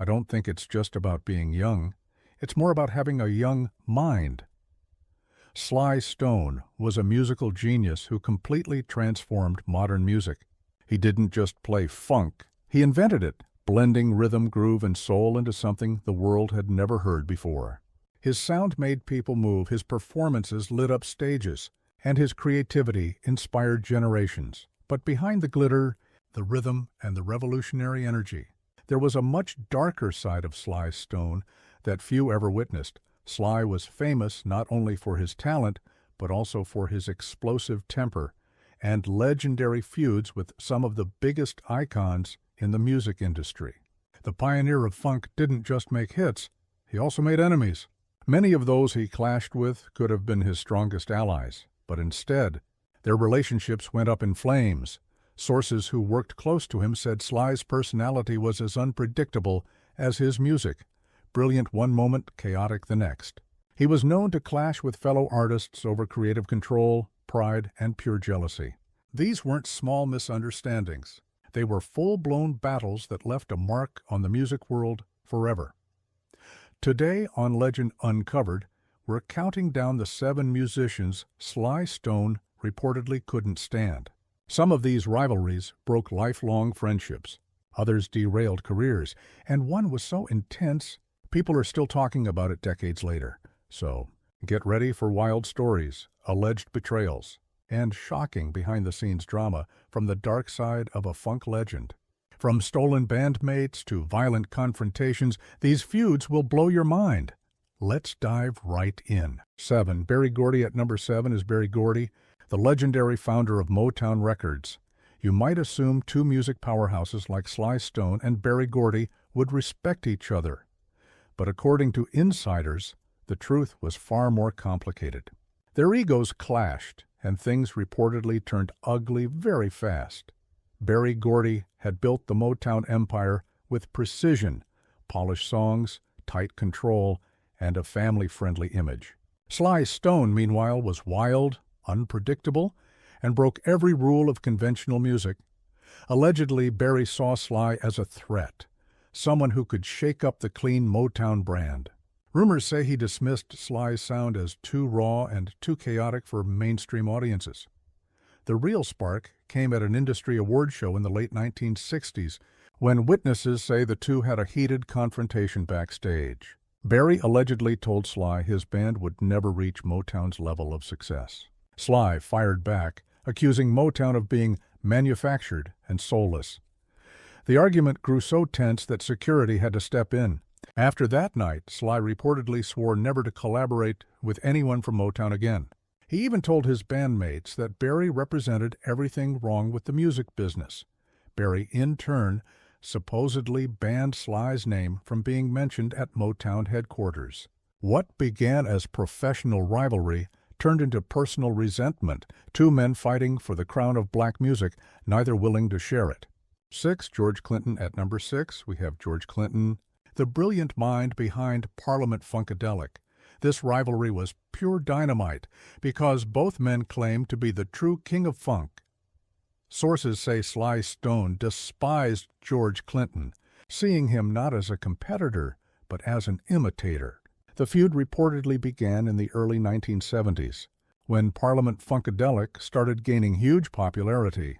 I don't think it's just about being young. It's more about having a young mind. Sly Stone was a musical genius who completely transformed modern music. He didn't just play funk, he invented it, blending rhythm, groove, and soul into something the world had never heard before. His sound made people move, his performances lit up stages, and his creativity inspired generations. But behind the glitter, the rhythm, and the revolutionary energy, there was a much darker side of Sly Stone that few ever witnessed. Sly was famous not only for his talent, but also for his explosive temper and legendary feuds with some of the biggest icons in the music industry. The pioneer of funk didn't just make hits, he also made enemies. Many of those he clashed with could have been his strongest allies, but instead, their relationships went up in flames. Sources who worked close to him said Sly's personality was as unpredictable as his music, brilliant one moment, chaotic the next. He was known to clash with fellow artists over creative control, pride, and pure jealousy. These weren't small misunderstandings. They were full-blown battles that left a mark on the music world forever. Today on Legend Uncovered, we're counting down the 7 musicians Sly Stone reportedly couldn't stand. Some of these rivalries broke lifelong friendships. Others derailed careers, and one was so intense, people are still talking about it decades later. So, get ready for wild stories, alleged betrayals, and shocking behind-the-scenes drama from the dark side of a funk legend. From stolen bandmates to violent confrontations, these feuds will blow your mind. Let's dive right in. 7. Barry Gordy at number 7 is Barry Gordy, the legendary founder of Motown Records. You might assume two music powerhouses like Sly Stone and Barry Gordy would respect each other. But according to insiders, the truth was far more complicated. Their egos clashed, and things reportedly turned ugly very fast. Barry Gordy had built the Motown empire with precision, polished songs, tight control, and a family-friendly image. Sly Stone, meanwhile, was wild, unpredictable, and broke every rule of conventional music. Allegedly, Barry saw Sly as a threat, someone who could shake up the clean Motown brand. Rumors say he dismissed Sly's sound as too raw and too chaotic for mainstream audiences. The real spark came at an industry award show in the late 1960s, when witnesses say the two had a heated confrontation backstage. Barry allegedly told Sly his band would never reach Motown's level of success. Sly fired back, accusing Motown of being manufactured and soulless. The argument grew so tense that security had to step in. After that night, Sly reportedly swore never to collaborate with anyone from Motown again. He even told his bandmates that Barry represented everything wrong with the music business. Barry, in turn, supposedly banned Sly's name from being mentioned at Motown headquarters. What began as professional rivalry turned into personal resentment, two men fighting for the crown of black music, neither willing to share it. 6. George Clinton at number 6. We have George Clinton, the brilliant mind behind Parliament Funkadelic. This rivalry was pure dynamite because both men claimed to be the true king of funk. Sources say Sly Stone despised George Clinton, seeing him not as a competitor, but as an imitator. The feud reportedly began in the early 1970s, when Parliament Funkadelic started gaining huge popularity.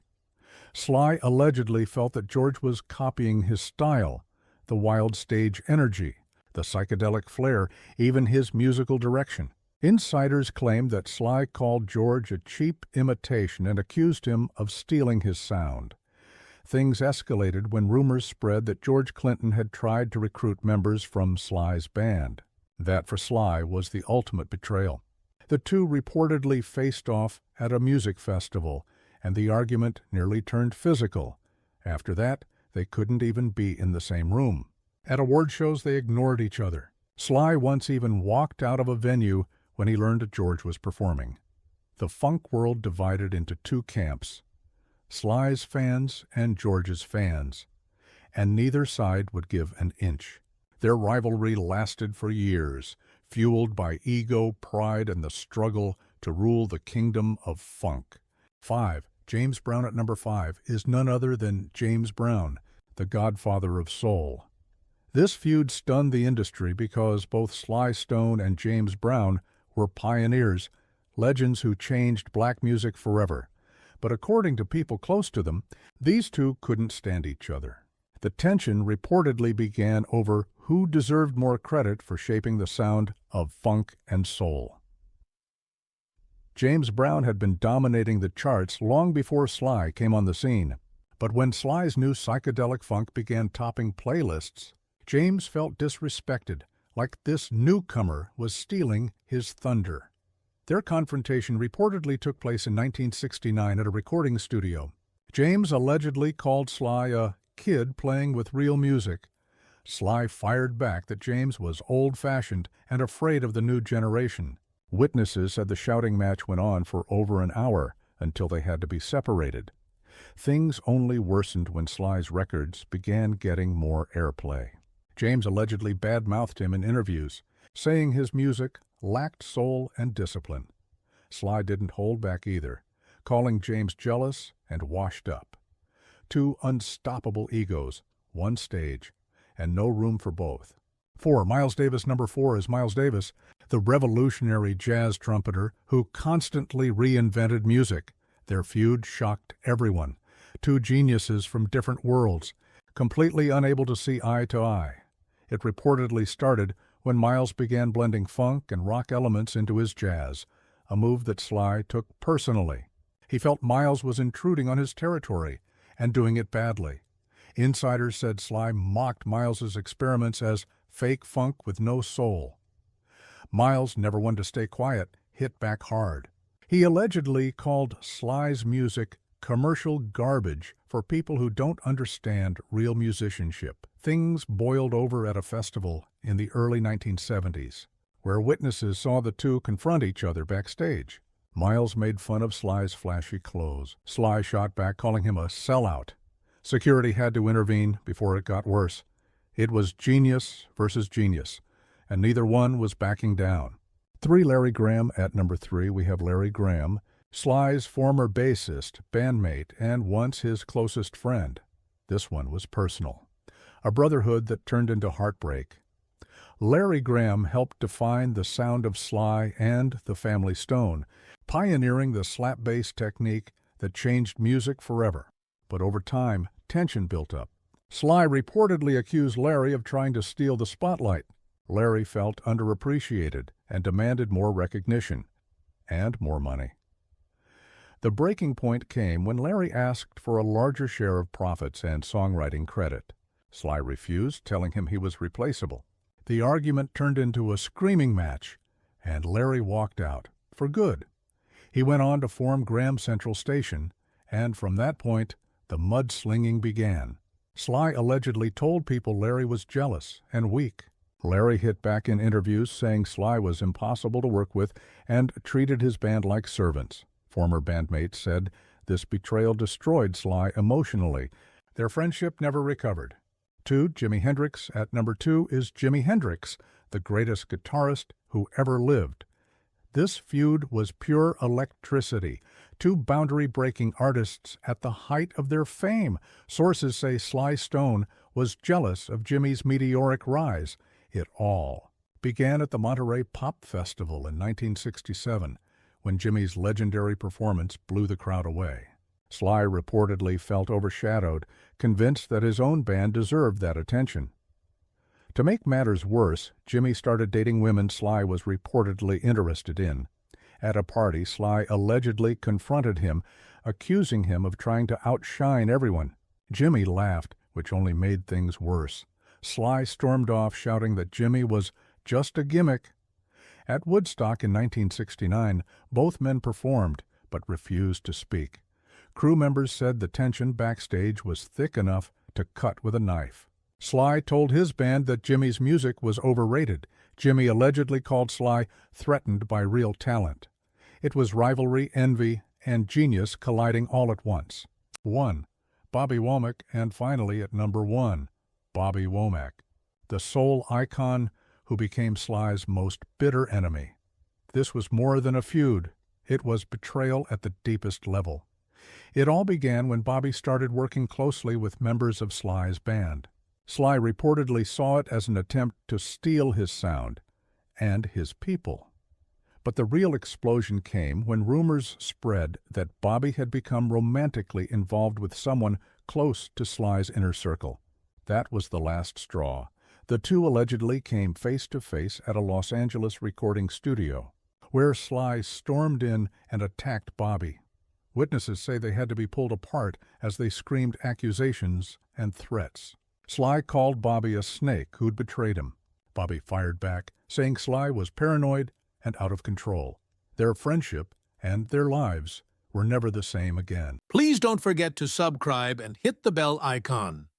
Sly allegedly felt that George was copying his style, the wild stage energy, the psychedelic flair, even his musical direction. Insiders claimed that Sly called George a cheap imitation and accused him of stealing his sound. Things escalated when rumors spread that George Clinton had tried to recruit members from Sly's band. That, for Sly, was the ultimate betrayal. The two reportedly faced off at a music festival, and the argument nearly turned physical. After that, they couldn't even be in the same room. At award shows, they ignored each other. Sly once even walked out of a venue when he learned that George was performing. The funk world divided into two camps, Sly's fans and George's fans, and neither side would give an inch. Their rivalry lasted for years, fueled by ego, pride, and the struggle to rule the kingdom of funk. 5. James Brown at number 5 is none other than James Brown, the godfather of soul. This feud stunned the industry because both Sly Stone and James Brown were pioneers, legends who changed black music forever. But according to people close to them, these two couldn't stand each other. The tension reportedly began over who deserved more credit for shaping the sound of funk and soul. James Brown had been dominating the charts long before Sly came on the scene. But when Sly's new psychedelic funk began topping playlists, James felt disrespected, like this newcomer was stealing his thunder. Their confrontation reportedly took place in 1969 at a recording studio. James allegedly called Sly a kid playing with real music. Sly fired back that James was old-fashioned and afraid of the new generation. Witnesses said the shouting match went on for over an hour until they had to be separated. Things only worsened when Sly's records began getting more airplay. James allegedly bad-mouthed him in interviews, saying his music lacked soul and discipline. Sly didn't hold back either, calling James jealous and washed up. Two unstoppable egos, one stage, and no room for both. 4. Miles Davis. Number 4 is Miles Davis, the revolutionary jazz trumpeter who constantly reinvented music. Their feud shocked everyone. Two geniuses from different worlds, completely unable to see eye to eye. It reportedly started when Miles began blending funk and rock elements into his jazz, a move that Sly took personally. He felt Miles was intruding on his territory and doing it badly. Insiders said Sly mocked Miles's experiments as fake funk with no soul. Miles, never one to stay quiet, hit back hard. He allegedly called Sly's music commercial garbage for people who don't understand real musicianship. Things boiled over at a festival in the early 1970s, where witnesses saw the two confront each other backstage. Miles made fun of Sly's flashy clothes. Sly shot back, calling him a sellout. Security had to intervene before it got worse. It was genius versus genius, and neither one was backing down. 3. Larry Graham. At number 3, we have Larry Graham, Sly's former bassist, bandmate, and once his closest friend. This one was personal. A brotherhood that turned into heartbreak. Larry Graham helped define the sound of Sly and the Family Stone, pioneering the slap bass technique that changed music forever. But over time, tension built up. Sly reportedly accused Larry of trying to steal the spotlight. Larry felt underappreciated and demanded more recognition and more money. The breaking point came when Larry asked for a larger share of profits and songwriting credit. Sly refused, telling him he was replaceable. The argument turned into a screaming match, and Larry walked out, for good. He went on to form Graham Central Station, and from that point, the mudslinging began. Sly allegedly told people Larry was jealous and weak. Larry hit back in interviews, saying Sly was impossible to work with and treated his band like servants. Former bandmates said this betrayal destroyed Sly emotionally. Their friendship never recovered. 2. Jimi Hendrix. At number 2 is Jimi Hendrix, the greatest guitarist who ever lived. This feud was pure electricity. Two boundary-breaking artists at the height of their fame. Sources say Sly Stone was jealous of Jimi's meteoric rise. It all began at the Monterey Pop Festival in 1967, when Jimi's legendary performance blew the crowd away. Sly reportedly felt overshadowed, convinced that his own band deserved that attention. To make matters worse, Jimi started dating women Sly was reportedly interested in. At a party, Sly allegedly confronted him, accusing him of trying to outshine everyone. Jimi laughed, which only made things worse. Sly stormed off, shouting that Jimi was just a gimmick. At Woodstock in 1969, both men performed, but refused to speak. Crew members said the tension backstage was thick enough to cut with a knife. Sly told his band that Jimi's music was overrated. Jimi allegedly called Sly threatened by real talent. It was rivalry, envy, and genius colliding all at once. 1. Bobby Womack, and finally at number 1, Bobby Womack, the soul icon who became Sly's most bitter enemy. This was more than a feud. It was betrayal at the deepest level. It all began when Bobby started working closely with members of Sly's band. Sly reportedly saw it as an attempt to steal his sound and his people. But the real explosion came when rumors spread that Bobby had become romantically involved with someone close to Sly's inner circle. That was the last straw. The two allegedly came face to face at a Los Angeles recording studio, where Sly stormed in and attacked Bobby. Witnesses say they had to be pulled apart as they screamed accusations and threats. Sly called Bobby a snake who'd betrayed him. Bobby fired back, saying Sly was paranoid and out of control. Their friendship and their lives were never the same again. Please don't forget to subscribe and hit the bell icon.